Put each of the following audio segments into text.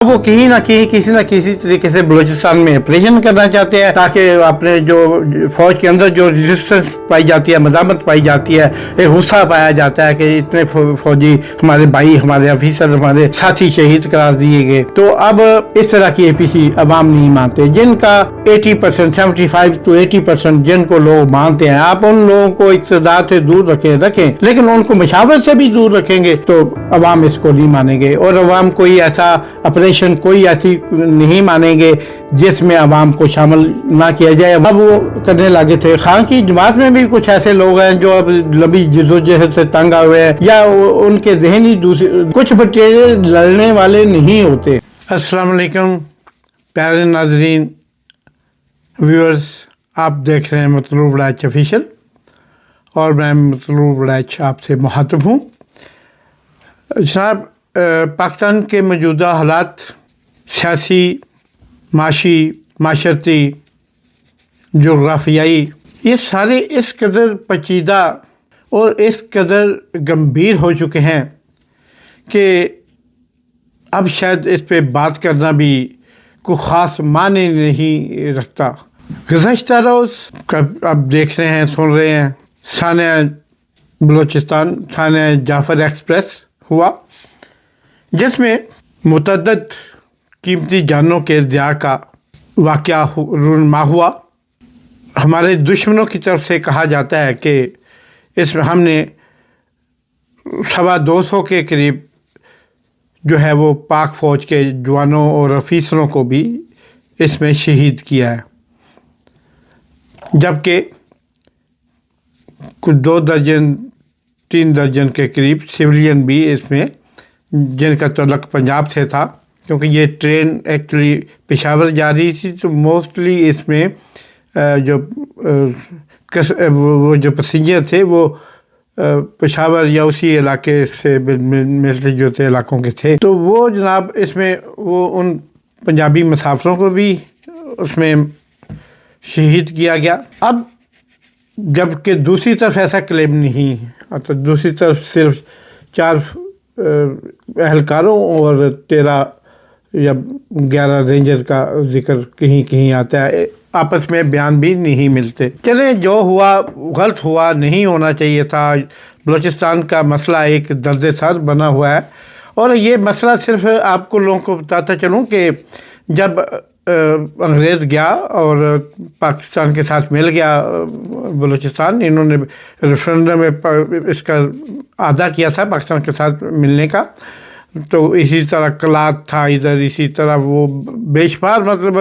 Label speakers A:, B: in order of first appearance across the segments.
A: وہ کہیں نہ کہیں کسی نہ کسی طریقے سے بلوچستان میں آپریشن کرنا چاہتے ہیں تاکہ اپنے جو فوج کے اندر جو ریزسٹنس پائی جاتی ہے، مزاحمت پائی جاتی ہے، ایک غصہ پایا جاتا ہے کہ اتنے فوجی ہمارے بھائی، ہمارے آفیسر، ہمارے ساتھی شہید قرار دیے گئے۔ تو اب اس طرح کی اے پی سی عوام نہیں مانتے، جن کا 80%، 75 to 80% جن کو لوگ مانتے ہیں۔ آپ ان لوگوں کو اقتدار سے دور رکھیں لیکن ان کو مشاورت سے بھی دور رکھیں گے تو عوام اس کو نہیں مانیں گے، اور عوام کوئی ایسا آپریشن، کوئی ایسی نہیں مانیں گے جس میں عوام کو شامل نہ کیا جائے۔ اب وہ کرنے لگے تھے۔ خان کی جماعت میں بھی کچھ ایسے لوگ ہیں جو اب لمبی جدوجہد سے تنگ آ ہوئے ہیں، یا ان کے ذہنی کچھ بٹیرے لڑنے والے نہیں ہوتے۔ السلام علیکم پیارے ناظرین، ویورز، آپ دیکھ رہے ہیں مطلوب رائچ آفیشل، اور میں مطلوب رائچ آپ سے مخاطب ہوں۔ جناب، پاکستان کے موجودہ حالات سیاسی، معاشی، معاشرتی، جغرافیائی، یہ سارے اس قدر پیچیدہ اور اس قدر گمبھیر ہو چکے ہیں کہ اب شاید اس پہ بات کرنا بھی کوئی خاص معنی نہیں رکھتا۔ گزشتہ روز اب دیکھ رہے ہیں، سن رہے ہیں، سانحہ بلوچستان، سانحہ جعفر ایکسپریس ہوا، جس میں متعدد قیمتی جانوں کے ضیاع کا واقعہ رونما ہوا۔ ہمارے دشمنوں کی طرف سے کہا جاتا ہے کہ اس میں ہم نے 250 کے قریب جو ہے وہ پاک فوج کے جوانوں اور افیسروں کو بھی اس میں شہید کیا ہے، جبکہ کچھ 2 درجن 3 درجن کے قریب سویلین بھی اس میں، جن کا تعلق پنجاب سے تھا، کیونکہ یہ ٹرین ایکچولی پشاور جا رہی تھی، تو موسٹلی اس میں وہ جو پیسنجر تھے وہ پشاور یا اسی علاقے سے ملتے جلتے علاقوں کے تھے۔ تو وہ جناب اس میں وہ ان پنجابی مسافروں کو بھی اس میں شہید کیا گیا۔ اب جب کہ دوسری طرف ایسا کلیم نہیں، تو دوسری طرف صرف 4 اہلکاروں اور 13 یا 11 رینجر کا ذکر کہیں کہیں آتا ہے، آپس میں بیان بھی نہیں ملتے۔ چلیں، جو ہوا غلط ہوا، نہیں ہونا چاہیے تھا۔ بلوچستان کا مسئلہ ایک درد سر بنا ہوا ہے، اور یہ مسئلہ صرف آپ کو لوگوں کو بتاتا چلوں کہ جب انگریز گیا اور پاکستان کے ساتھ مل گیا بلوچستان، انہوں نے ریفرنڈم میں اس کا اعادہ کیا تھا پاکستان کے ساتھ ملنے کا، تو اسی طرح کلات تھا ادھر، اسی طرح وہ بے شمار مطلب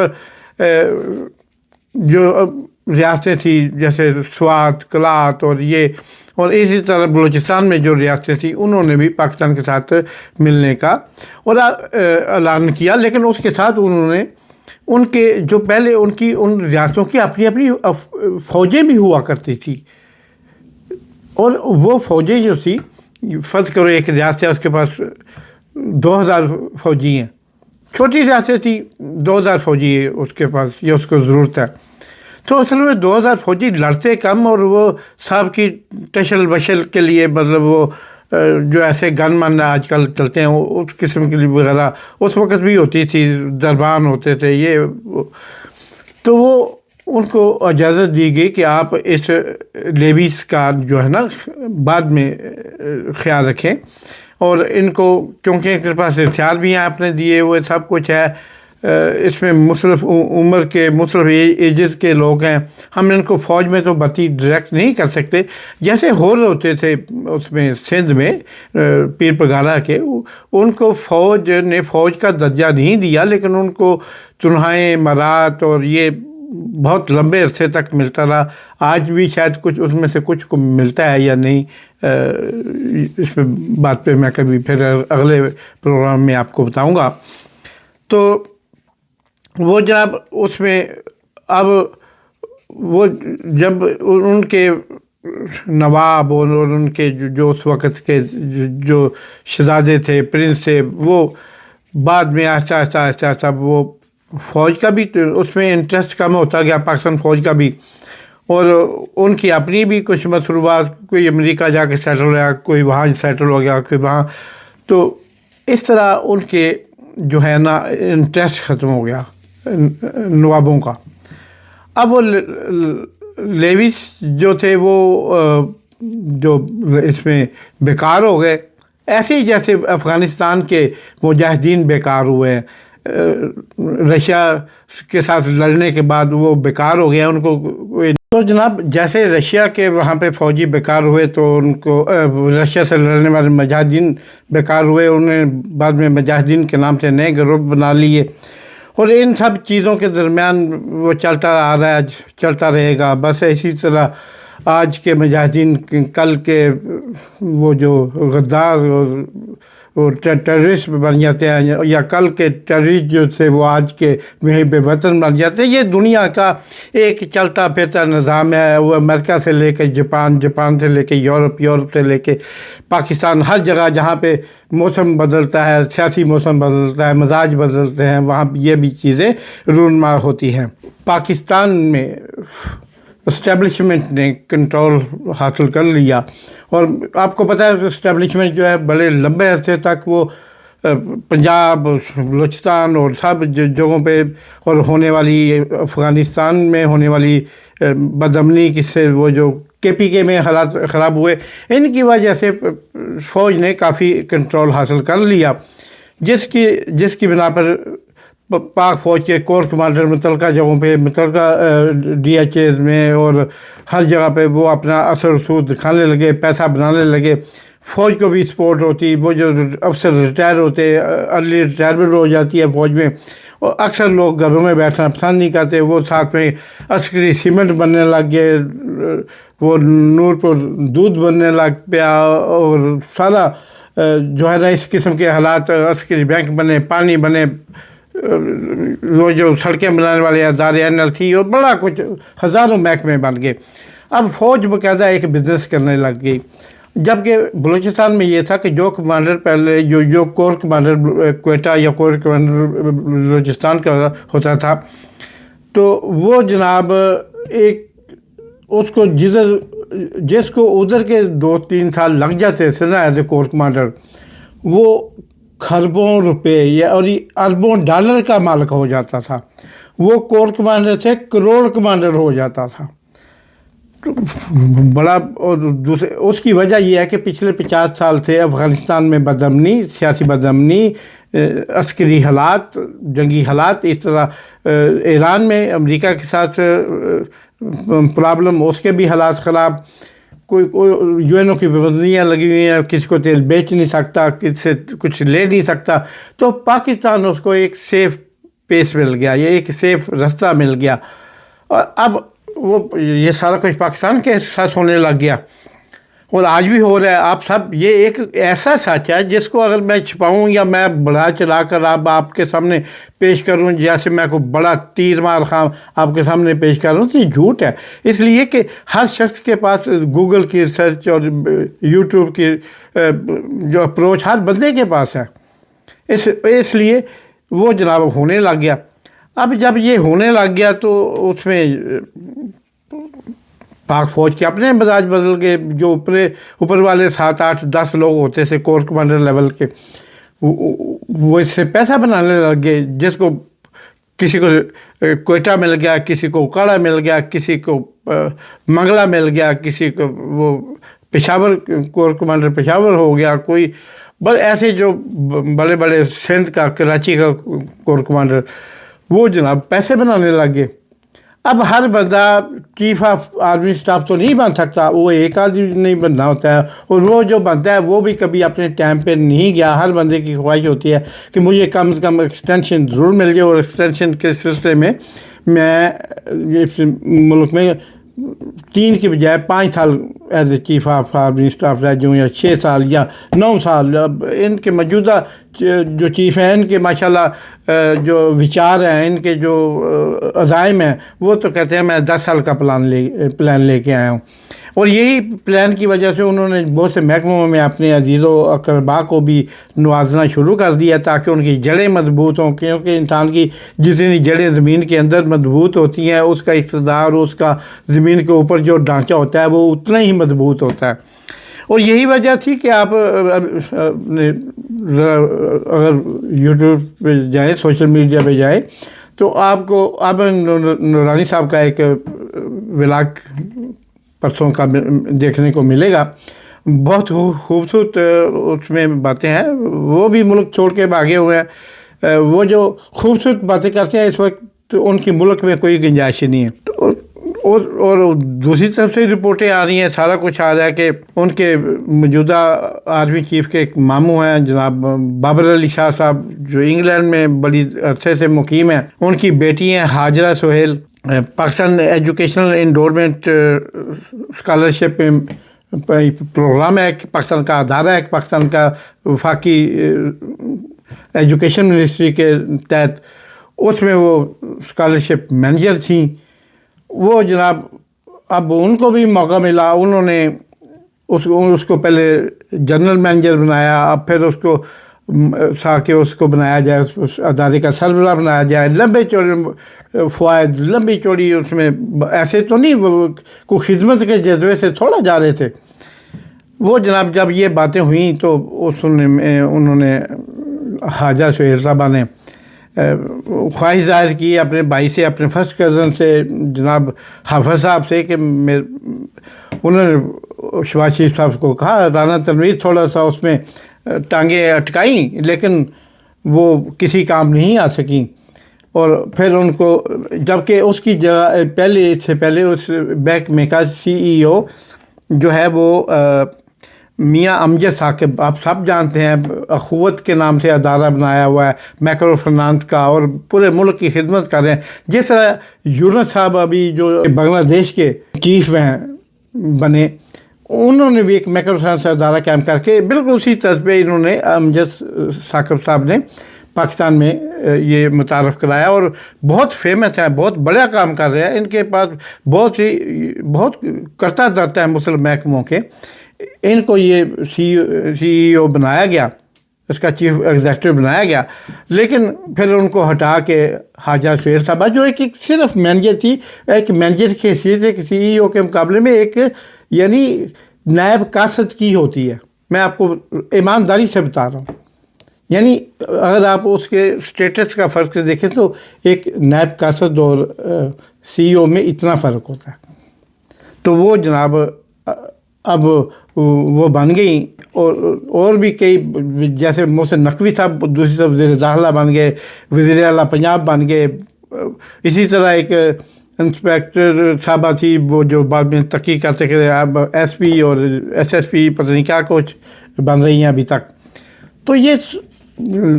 A: جو ریاستیں تھیں جیسے سوات، کلات، اور اسی طرح بلوچستان میں جو ریاستیں تھیں انہوں نے بھی پاکستان کے ساتھ ملنے کا اور اعلان کیا، لیکن اس کے ساتھ انہوں نے ان کے جو پہلے ان ریاستوں کی اپنی اپنی فوجیں بھی ہوا کرتی تھی، اور وہ فوجیں جو تھی، فرض کرو ایک ریاست ہے، اس کے پاس 2000 فوجی ہیں، چھوٹی ریاست تھی، 2000 فوجی ہے اس کے پاس، یہ اس کو ضرورت ہے، تو اصل میں 2000 فوجی لڑتے کم، اور وہ صاحب کی ٹشل بشل کے لیے، مطلب وہ جو ایسے گن من آج کل چلتے ہیں اس قسم کے لیے وغیرہ اس وقت بھی ہوتی تھی، دربان ہوتے تھے یہ، تو وہ ان کو اجازت دی گئی کہ آپ اس لیویز کا جو ہے نا بعد میں خیال رکھیں، اور ان کو کیونکہ ان کے پاس ہتھیار بھی ہیں آپ نے دیے ہوئے، سب کچھ ہے، اس میں مختلف عمر کے، مختلف ایجز کے لوگ ہیں، ہم ان کو فوج میں تو بھرتی ڈائریکٹ نہیں کر سکتے، جیسے ہول ہوتے تھے اس میں سندھ میں پیر پگارا کے، ان کو فوج نے فوج کا درجہ نہیں دیا، لیکن ان کو تنہائیں، مرات اور یہ بہت لمبے عرصے تک ملتا رہا۔ آج بھی شاید کچھ اس میں سے کچھ کو ملتا ہے یا نہیں، اس پہ بات پہ میں کبھی پھر اگلے پروگرام میں آپ کو بتاؤں گا۔ تو وہ جب اس میں اب وہ جب ان کے نواب اور ان کے جو اس وقت کے جو شہزادے تھے، پرنس تھے، وہ بعد میں آہستہ آہستہ وہ فوج کا بھی اس میں انٹرسٹ کم ہوتا گیا، پاکستان فوج کا بھی، اور ان کی اپنی بھی کچھ مصروفات، کوئی امریکہ جا کے سیٹل ہو گیا، کوئی وہاں سیٹل ہو گیا، کوئی وہاں، تو اس طرح ان کے جو ہے نا انٹرسٹ ختم ہو گیا نوابوں کا. اب وہ لیویز جو تھے وہ جو اس میں بیکار ہو گئے، ایسے ہی جیسے افغانستان کے مجاہدین بیکار ہوئے. رشیا کے ساتھ لڑنے کے بعد وہ بیکار ہو گیا، ان کو تو جناب جیسے رشیا کے وہاں پہ فوجی بیکار ہوئے تو ان کو رشیا سے لڑنے والے مجاہدین بیکار ہوئے، انہوں نے بعد میں مجاہدین کے نام سے نئے گروپ بنا لیے. اور ان سب چیزوں کے درمیان وہ چلتا آ رہا ہے، چلتا رہے گا. بس اسی طرح آج کے مجاہدین کل کے وہ جو غدار اور ٹیررسٹ بن جاتے ہیں، یا کل کے ٹیررسٹ جو تھے وہ آج کے وہیں بے وطن بن جاتے ہیں. یہ دنیا کا ایک چلتا پھرتا نظام ہے. وہ امریکہ سے لے کے جاپان، جاپان سے لے کے یورپ، یورپ سے لے کے پاکستان، ہر جگہ جہاں پہ موسم بدلتا ہے، سیاسی موسم بدلتا ہے، مزاج بدلتے ہیں، وہاں یہ بھی چیزیں رونما ہوتی ہیں. پاکستان میں اسٹیبلشمنٹ نے کنٹرول حاصل کر لیا، اور آپ کو پتہ ہے اسٹیبلشمنٹ جو ہے بڑے لمبے عرصے تک وہ پنجاب، بلوچستان اور سب جگہوں پہ، اور ہونے والی افغانستان میں ہونے والی بدامنی کس سے وہ جو KPK میں حالات خراب ہوئے، ان کی وجہ سے فوج نے کافی کنٹرول حاصل کر لیا، جس کی بنا پر پاک فوج کے کور کمانڈر متعلقہ جگہوں پہ، متعلقہ DHAs میں اور ہر جگہ پہ وہ اپنا اثر رسوخ دکھانے لگے، پیسہ بنانے لگے. فوج کو بھی سپورٹ ہوتی، وہ جو افسر ریٹائر ہوتے، ارلی ریٹائرمنٹ ہو جاتی ہے فوج میں، اور اکثر لوگ گھروں میں بیٹھنا پسند نہیں کرتے. وہ ساتھ میں عسکری سیمنٹ بننے لگ گئے، وہ نور پر دودھ بننے لگ پیا، اور سارا جو ہے نا اس قسم کے حالات، عسکری بینک بنے، پانی بنے، وہ جو سڑکیں بنانے والے ادارے NLC، اور بڑا کچھ ہزاروں محکمے بن گئے. اب فوج باقاعدہ ایک بزنس کرنے لگ گئی. جبکہ بلوچستان میں یہ تھا کہ جو کمانڈر پہلے جو کور کمانڈر کوئٹہ یا کور کمانڈر بلوچستان کا ہوتا تھا، تو وہ جناب ایک اس کو جس کو ادھر کے 2-3 سال لگ جاتے تھے نا ایز اے کور کمانڈر، وہ خربوں روپے اور اربوں ڈالر کا مالک ہو جاتا تھا. وہ کور کمانڈر سے کروڑ کمانڈر ہو جاتا تھا. بڑا. اور دوسرے اس کی وجہ یہ ہے کہ پچھلے 50 سال سے افغانستان میں بدامنی، سیاسی بدامنی، عسکری حالات، جنگی حالات، اس طرح ایران میں امریکہ کے ساتھ پرابلم، اس کے بھی حالات خراب. کوئی UN کی پابندیاں لگی ہوئی ہیں، کسی کو تیل بیچ نہیں سکتا، کسی سے کچھ لے نہیں سکتا. تو پاکستان اس کو ایک سیف پیس مل گیا، یہ ایک سیف رستہ مل گیا. اور اب وہ یہ سارا کچھ پاکستان کے ساتھ ہونے لگ گیا، اور آج بھی ہو رہا ہے. آپ سب یہ ایک ایسا سچ ہے جس کو اگر میں چھپاؤں یا میں بڑھا چلا کر آپ کے سامنے پیش کروں، جیسے میں کو بڑا تیر مار خام آپ کے سامنے پیش کر رہا ہوں، تو یہ جھوٹ ہے. اس لیے کہ ہر شخص کے پاس گوگل کی ریسرچ اور YouTube کی جو اپروچ ہر بندے کے پاس ہے. اس لیے وہ جناب ہونے لگ گیا. اب جب یہ ہونے لگ گیا تو اس میں پاک فوج کے اپنے مزاج بدل گئے. جو اوپر والے 7, 8, 10 لوگ ہوتے تھے کور کمانڈر لیول کے، وہ اس سے پیسہ بنانے لگ گئے. جس کو کسی کو کوئٹہ مل گیا، کسی کو کاڑا مل گیا، کسی کو منگلہ مل گیا، کسی کو وہ پشاور کور کمانڈر پشاور ہو گیا، کوئی بڑے ایسے جو بڑے بڑے سندھ کا، کراچی کا کور کمانڈر، وہ جناب پیسے بنانے لگ گئے. اب ہر بندہ چیف آف آرمی اسٹاف تو نہیں بن سکتا، وہ ایک آدمی نہیں بننا ہوتا ہے، اور وہ جو بنتا ہے وہ بھی کبھی اپنے ٹائم پہ نہیں گیا. ہر بندے کی خواہش ہوتی ہے کہ مجھے کم سے کم ایکسٹینشن ضرور مل جائے، اور ایکسٹینشن کے سلسلے میں اس ملک میں 3 کی بجائے 5 سال as a chief of army staff رہ جاؤں، یا 6 سال یا 9 سال. اب ان کے موجودہ جو چیف ہیں، ان کے ماشاءاللہ جو وچار ہیں، ان کے جو عزائم ہیں، وہ تو کہتے ہیں میں 10 سال کا پلان لے کے آیا ہوں. اور یہی پلان کی وجہ سے انہوں نے بہت سے محکموں میں اپنے عزیز و اقربا کو بھی نوازنا شروع کر دیا، تاکہ ان کی جڑیں مضبوط ہوں. کیونکہ انسان کی جتنی جڑیں زمین کے اندر مضبوط ہوتی ہیں، اس کا اقتدار، اس کا زمین کے اوپر جو ڈھانچہ ہوتا ہے وہ اتنا ہی مضبوط ہوتا ہے. اور یہی وجہ تھی کہ آپ اگر یوٹیوب پہ جائیں، سوشل میڈیا پہ جائیں، تو آپ کو اب نورانی صاحب کا ایک ولاگ پرسوں کا دیکھنے کو ملے گا، بہت خوبصورت اس میں باتیں ہیں. وہ بھی ملک چھوڑ کے بھاگے ہوئے ہیں. وہ جو خوبصورت باتیں کرتے ہیں اس وقت ان کی ملک میں کوئی گنجائش نہیں ہے. اور دوسری طرف سے رپورٹیں آ رہی ہیں، سارا کچھ آ رہا ہے کہ ان کے موجودہ آرمی چیف کے ایک ماموں ہیں جناب بابر علی شاہ صاحب، جو انگلینڈ میں بڑی عرصے سے مقیم ہیں، ان کی بیٹی ہیں Hajra Sohail, Pakistan educational endowment scholarship program ہے، پاکستان کا ادارہ ہے، پاکستان کا وفاقی ایجوکیشن منسٹری کے تحت، اس میں وہ اسکالرشپ مینیجر تھیں. وہ جناب اب ان کو بھی موقع ملا، انہوں نے اس کو پہلے جنرل مینیجر بنایا، اب پھر اس کو کہ اس کو بنایا جائے، اس ادارے کا سربراہ بنایا جائے. لمبے چوڑے فوائد، لمبی چوڑی اس میں، ایسے تو نہیں وہ کوئی خدمت کے جذبے سے تھوڑا جا رہے تھے. وہ جناب جب یہ باتیں ہوئیں تو انہوں نے حاجہ سہیل صاحبہ نے خواہش ظاہر کی اپنے بھائی سے، اپنے فرسٹ کزن سے، جناب حافظ صاحب سے، کہ انہوں نے شہباز شریف صاحب کو کہا، رانا تنویر تھوڑا سا اس میں ٹانگیں اٹکائیں لیکن وہ کسی کام نہیں آ سکیں. اور پھر ان کو، جبکہ اس کی جگہ اس سے پہلے اس بینک میں کا CEO جو ہے وہ میاں امجد ثاقب، آپ سب جانتے ہیں، اخوت کے نام سے ادارہ بنایا ہوا ہے مائکرو فنانس کا، اور پورے ملک کی خدمت کر رہے ہیں. جس طرح یونس صاحب ابھی جو بنگلہ دیش کے چیف ہیں بنے، انہوں نے بھی ایک مائکرو فنانس ادارہ قائم کر کے بالکل اسی طرز پہ انہوں نے امجد ثاقب صاحب نے پاکستان میں یہ متعارف کرایا، اور بہت فیمس ہے، بہت بڑا کام کر رہے ہیں. ان کے پاس بہت کرتا دھرتا ہے مسلم محکموں کے. ان کو یہ CEO بنایا گیا، اس کا چیف ایگزیکٹو بنایا گیا، لیکن پھر ان کو ہٹا کے حاجہ سہیل صاحبہ، جو ایک صرف مینیجر تھی، ایک مینیجر کی حیثیت ایک CEO کے مقابلے میں ایک یعنی نائب قاصد کی ہوتی ہے. میں آپ کو ایمانداری سے بتا رہا ہوں، یعنی اگر آپ اس کے اسٹیٹس کا فرق دیکھیں تو ایک نائب قاصد اور CEO میں اتنا فرق ہوتا ہے. تو وہ جناب اب وہ بن گئیں، اور بھی کئی، جیسے محسن نقوی صاحب دوسری طرف وزیر داخلہ بن گئے، وزیر اعلیٰ پنجاب بن گئے. اسی طرح ایک انسپیکٹر صاحبہ تھی، وہ جو بعد میں تحقیق کرتے کہ اب SP اور SSP پتہ نہیں کیا کچھ بن رہی ہیں ابھی تک. تو یہ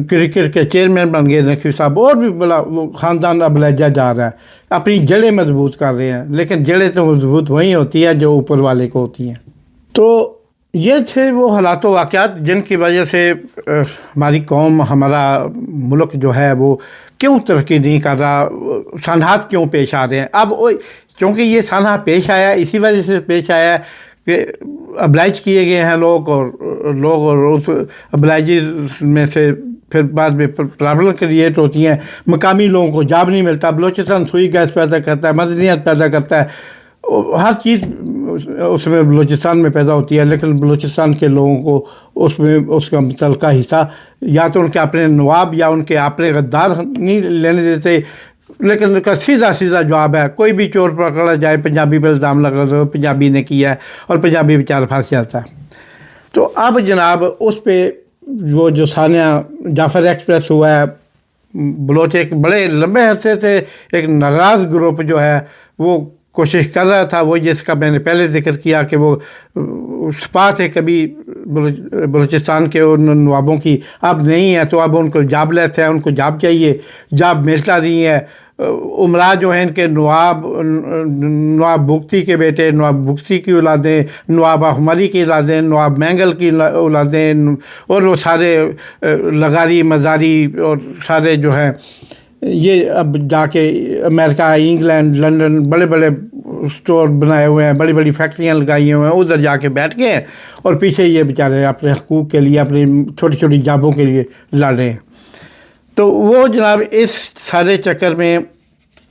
A: کرکٹ کے چیئرمین بن گئے نقوی صاحب. اور بھی بڑا وہ خاندان اب لہجہ جا رہا ہے، اپنی جڑیں مضبوط کر رہے ہیں، لیکن جڑیں تو مضبوط وہیں ہوتی ہیں جو اوپر والے کو ہوتی ہیں. تو یہ تھے وہ حالات و واقعات جن کی وجہ سے ہماری قوم، ہمارا ملک جو ہے وہ کیوں ترقی نہیں کر رہا، سانحات کیوں پیش آ رہے ہیں. اب چونکہ یہ سانحہ پیش آیا، اسی وجہ سے پیش آیا کہ ابلائج کیے گئے ہیں لوگ، اور اس ابلائجز میں سے پھر بعد میں پرابلم کریٹ ہوتی ہیں. مقامی لوگوں کو جاب نہیں ملتا. بلوچستان سوئی گیس پیدا کرتا ہے، مدنیات پیدا کرتا ہے، ہر چیز اس میں بلوچستان میں پیدا ہوتی ہے، لیکن بلوچستان کے لوگوں کو اس میں اس کا متعلقہ حصہ یا تو ان کے اپنے نواب یا ان کے اپنے غدار نہیں لینے دیتے. لیکن ان کا سیدھا جواب ہے، کوئی بھی چور پکڑا جائے پنجابی پہ الزام لگا دو، پنجابی نے کیا ہے، اور پنجابی بیچارہ پھنس جاتا ہے. تو اب جناب اس پہ وہ جو سانحہ جعفر ایکسپریس ہوا ہے، بلوچ ایک بڑے لمبے عرصے سے ایک ناراض گروپ جو ہے وہ کوشش کر رہا تھا، وہ جس کا میں نے پہلے ذکر کیا کہ وہ سپا تھے کبھی بلوچستان کے ان نوابوں کی، اب نہیں ہے. تو اب ان کو جاب لیس ہے، ان کو جاب چاہیے، جاب ملتا نہیں ہے. عمرا جو ہیں ان کے نواب بگٹی کے بیٹے، نواب بگٹی کی اولادیں، نواب احمدی کی اولادیں، نواب مینگل کی اولادیں، اور وہ سارے لغاری مزاری اور سارے جو ہیں یہ اب جا کے امریکہ، انگلینڈ، لندن بڑے بڑے اسٹور بنائے ہوئے ہیں، بڑی بڑی فیکٹریاں لگائی ہوئے ہیں، ادھر جا کے بیٹھ گئے ہیں، اور پیچھے یہ بیچارے اپنے حقوق کے لیے، اپنی چھوٹی چھوٹی جابوں کے لیے لڑ رہے ہیں. تو وہ جناب اس سارے چکر میں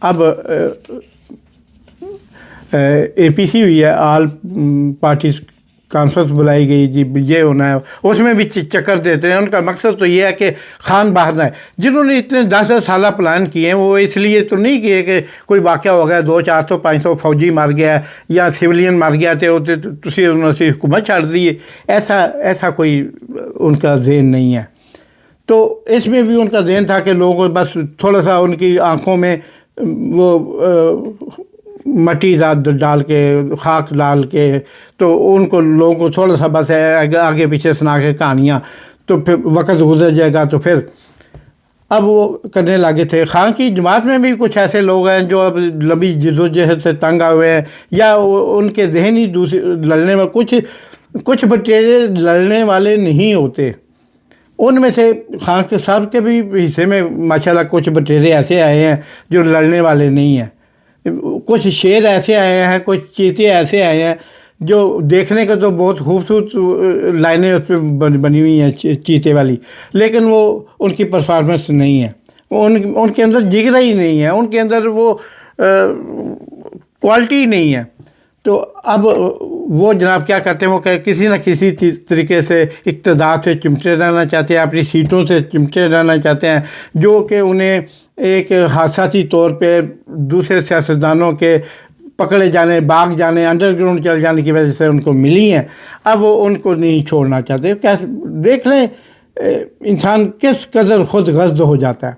A: اب APC ہوئی ہے، آل پارٹیز کانفرنس بلائی گئی جی یہ ہونا ہے، اس میں بھی چکر دیتے ہیں۔ ان کا مقصد تو یہ ہے کہ خان باہر نہ ہے۔ جنہوں نے اتنے 10 سالہ پلان کیے ہیں وہ اس لیے تو نہیں کیے کہ کوئی واقعہ ہو گیا 200 400 500 فوجی مر گیا یا سویلین مر گیا تو انہوں نے حکومت چھاڑ دی، ایسا کوئی ان کا ذہن نہیں ہے۔ تو اس میں بھی ان کا ذہن تھا کہ لوگوں کو بس تھوڑا سا ان کی آنکھوں میں وہ مٹی ڈال کے خاک ڈال کے تو ان کو لوگوں کو تھوڑا سا بس آگے پیچھے سنا کے کہانیاں، تو پھر وقت گزر جائے گا تو پھر اب وہ کرنے لگے تھے۔ خان کی جماعت میں بھی کچھ ایسے لوگ ہیں جو اب لمبی جدوجہد سے تنگ آئے ہوئے ہیں، یا ان کے ذہنی لڑنے میں کچھ بٹیرے لڑنے والے نہیں ہوتے۔ ان میں سے خان کے صاحب کے بھی حصے میں ماشاءاللہ کچھ بٹیرے ایسے آئے ہیں جو لڑنے والے نہیں ہیں، کچھ شیر ایسے آئے ہیں، کچھ چیتے ایسے آئے ہیں جو دیکھنے کا تو بہت خوبصورت لائنیں اس پہ بنی ہوئی ہیں چیتے والی، لیکن وہ ان کی پرفارمنس نہیں ہے، ان کے اندر جگرا ہی نہیں ہے، ان کے اندر وہ کوالٹی نہیں ہے۔ تو اب وہ جناب کیا کرتے ہیں، وہ کسی نہ کسی طریقے سے اقتدار سے چمٹے رہنا چاہتے ہیں، اپنی سیٹوں سے چمٹے رہنا چاہتے ہیں، جو کہ انہیں ایک حادثاتی طور پہ دوسرے سیاستدانوں کے پکڑے جانے، بھاگ جانے، انڈر گراؤنڈ چل جانے کی وجہ سے ان کو ملی ہیں۔ اب وہ ان کو نہیں چھوڑنا چاہتے۔ کیسے دیکھ لیں انسان کس قدر خود غرض ہو جاتا ہے۔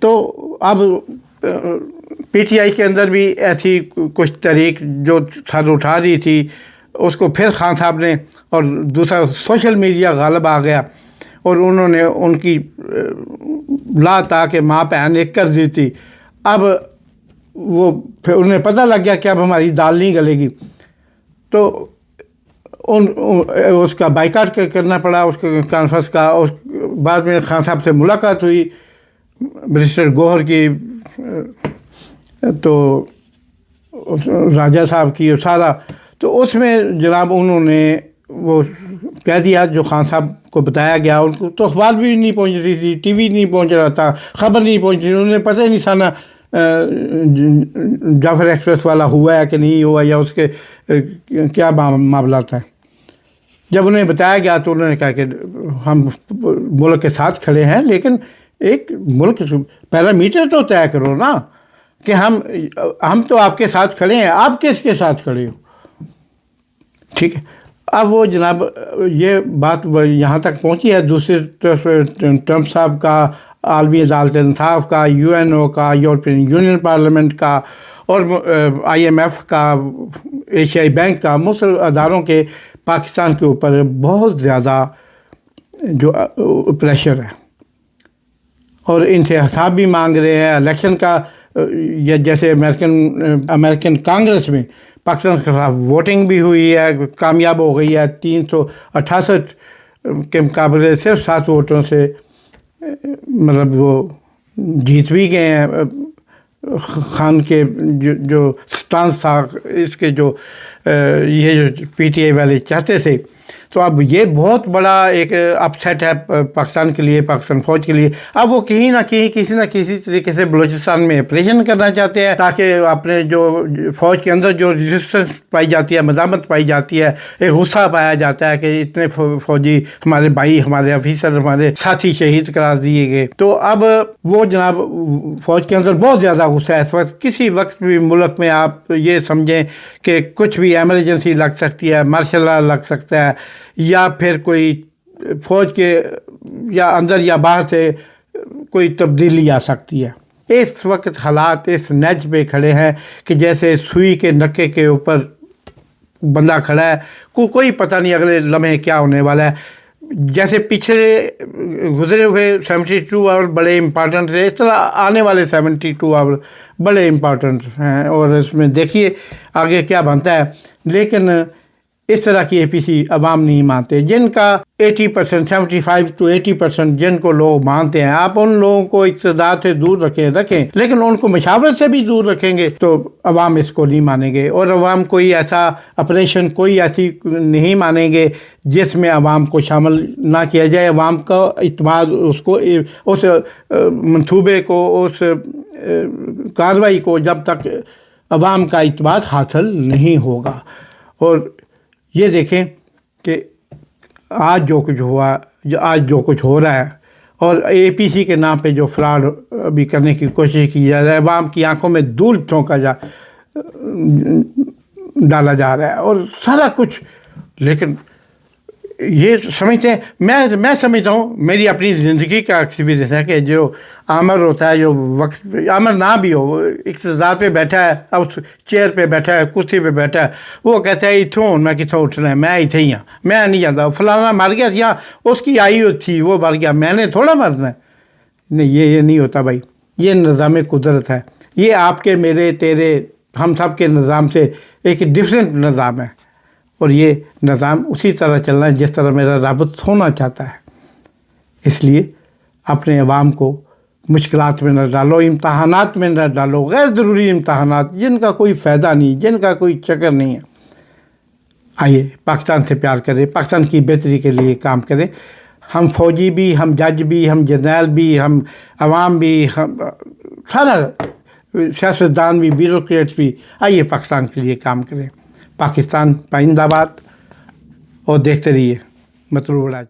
A: تو اب پی ٹی آئی کے اندر بھی ایسی کچھ تحریک جو سر اٹھا رہی تھی، اس کو پھر خان صاحب نے، اور دوسرا سوشل میڈیا غالب آ گیا اور انہوں نے ان کی لا تا کہ ماں بہن ایک کر دی تھی۔ اب وہ پھر انہیں پتہ لگ گیا کہ اب ہماری دال نہیں گلے گی، تو اس کا بائیکاٹ کرنا پڑا، اس کانفرنس کا۔ اس بعد میں خان صاحب سے ملاقات ہوئی منسٹر گوہر کی، تو راجہ صاحب کی، سارا، تو اس میں جناب انہوں نے وہ کہہ دیا جو خان صاحب کو بتایا گیا۔ ان کو تو اخبار بھی نہیں پہنچ رہی تھی، ٹی وی نہیں پہنچ رہا تھا، خبر نہیں پہنچ رہی، انہوں نے پتہ ہی نہیں سانا جعفر ایکسپریس والا ہوا ہے کہ نہیں ہوا، یا اس کے کیا معاملات ہیں۔ جب انہیں بتایا گیا تو انہوں نے کہا کہ ہم ملک کے ساتھ کھڑے ہیں، لیکن ایک ملک پیرامیٹر تو طے کرو نا، کہ ہم تو آپ کے ساتھ کھڑے ہیں، آپ کس کے ساتھ کھڑے ہو؟ ٹھیک ہے۔ اب وہ جناب یہ بات یہاں تک پہنچی ہے۔ دوسری طرف ٹرمپ صاحب کا، عالمی عدالت انصاف کا، یو این او کا، یورپین یونین پارلیمنٹ کا، اور آئی ایم ایف کا، ایشیائی بینک کا، مختلف اداروں کے پاکستان کے اوپر بہت زیادہ جو پریشر ہے، اور ان سے حساب بھی مانگ رہے ہیں الیکشن کا۔ یا جیسے امریکن کانگریس میں پاکستان کے خلاف ووٹنگ بھی ہوئی ہے، کامیاب ہو گئی ہے، 368 کے مقابلے صرف 7 ووٹوں سے مطلب وہ جیت بھی گئے ہیں۔ خان کے جو سٹانس تھا اس کے، جو یہ جو پی ٹی آئی والے چاہتے تھے، تو اب یہ بہت بڑا ایک اپ سیٹ ہے پاکستان کے لیے، پاکستان فوج کے لیے۔ اب وہ کہیں نہ کہیں کسی نہ کسی طریقے سے بلوچستان میں آپریشن کرنا چاہتے ہیں، تاکہ اپنے جو فوج کے اندر جو ریزسٹنس پائی جاتی ہے، مدامت پائی جاتی ہے، ایک غصہ پایا جاتا ہے کہ اتنے فوجی ہمارے بھائی، ہمارے آفیسر، ہمارے ساتھی شہید قرار دیے گئے۔ تو اب وہ جناب فوج کے اندر بہت زیادہ غصہ ہے اس وقت۔ کسی وقت بھی ملک میں آپ یہ سمجھیں کہ کچھ بھی ایمرجنسی لگ سکتی ہے، مارشل لا لگ سکتا ہے، یا پھر کوئی فوج کے یا اندر یا باہر سے کوئی تبدیلی آ سکتی ہے۔ اس وقت حالات اس نیج پہ کھڑے ہیں کہ جیسے سوئی کے نکے کے اوپر بندہ کھڑا ہے، کوئی پتہ نہیں اگلے لمحے کیا ہونے والا ہے۔ جیسے پچھلے گزرے ہوئے 72 آور بڑے امپارٹنٹ تھے، اس طرح آنے والے 72 آور بڑے امپارٹنٹ ہیں، اور اس میں دیکھیے آگے کیا بنتا ہے۔ لیکن اس طرح کی اے پی سی عوام نہیں مانتے، جن کا 80%، 75 to 80% جن کو لوگ مانتے ہیں۔ آپ ان لوگوں کو اقتدار سے دور رکھیں، لیکن ان کو مشاورت سے بھی دور رکھیں گے تو عوام اس کو نہیں مانیں گے، اور عوام کوئی ایسا آپریشن، کوئی ایسی نہیں مانیں گے جس میں عوام کو شامل نہ کیا جائے۔ عوام کا اعتماد اس منصوبے کو، اس کارروائی کو جب تک عوام کا اعتماد حاصل نہیں ہوگا۔ اور یہ دیکھیں کہ آج جو کچھ ہوا، آج جو کچھ ہو رہا ہے، اور اے پی سی کے نام پہ جو فراڈ بھی کرنے کی کوشش کی جا رہا ہے، عوام کی آنکھوں میں دھول ڈالا جا رہا ہے اور سارا کچھ. لیکن یہ سمجھتے ہیں، میں سمجھتا ہوں، میری اپنی زندگی کا ایکسپیرینس ہے کہ جو آمر ہوتا ہے، جو وقت آمر نہ بھی ہو، وہ اقتدار پہ بیٹھا ہے، اس چیئر پہ بیٹھا ہے، کرسی پہ بیٹھا ہے، وہ کہتا ہے اتوں میں کتوں اٹھنا ہے، میں اتنے ہی ہوں، میں نہیں جاتا، فلانا مر گیا یا اس کی آئی تھی وہ مر گیا، میں نے تھوڑا مرنا ہے. نہیں، یہ نہیں ہوتا بھائی. یہ نظام قدرت ہے. یہ آپ کے، میرے، تیرے، ہم سب کے نظام سے ایک ڈفرینٹ نظام ہے، اور یہ نظام اسی طرح چلنا ہے جس طرح میرا رب ہونا چاہتا ہے. اس لیے اپنے عوام کو مشکلات میں نہ ڈالو، امتحانات میں نہ ڈالو، غیر ضروری امتحانات جن کا کوئی فائدہ نہیں، جن کا کوئی چکر نہیں ہے. آئیے پاکستان سے پیار کریں، پاکستان کی بہتری کے لیے کام کریں. ہم فوجی بھی، ہم جج بھی، ہم جرنیل بھی، ہم عوام بھی، ہم سارا سیاستدان بھی، بیوروکریٹس بھی، آئیے پاکستان کے لیے کام کریں. پاکستان پائندہ باد، اور دیکھتے رہیے مطلوب راج.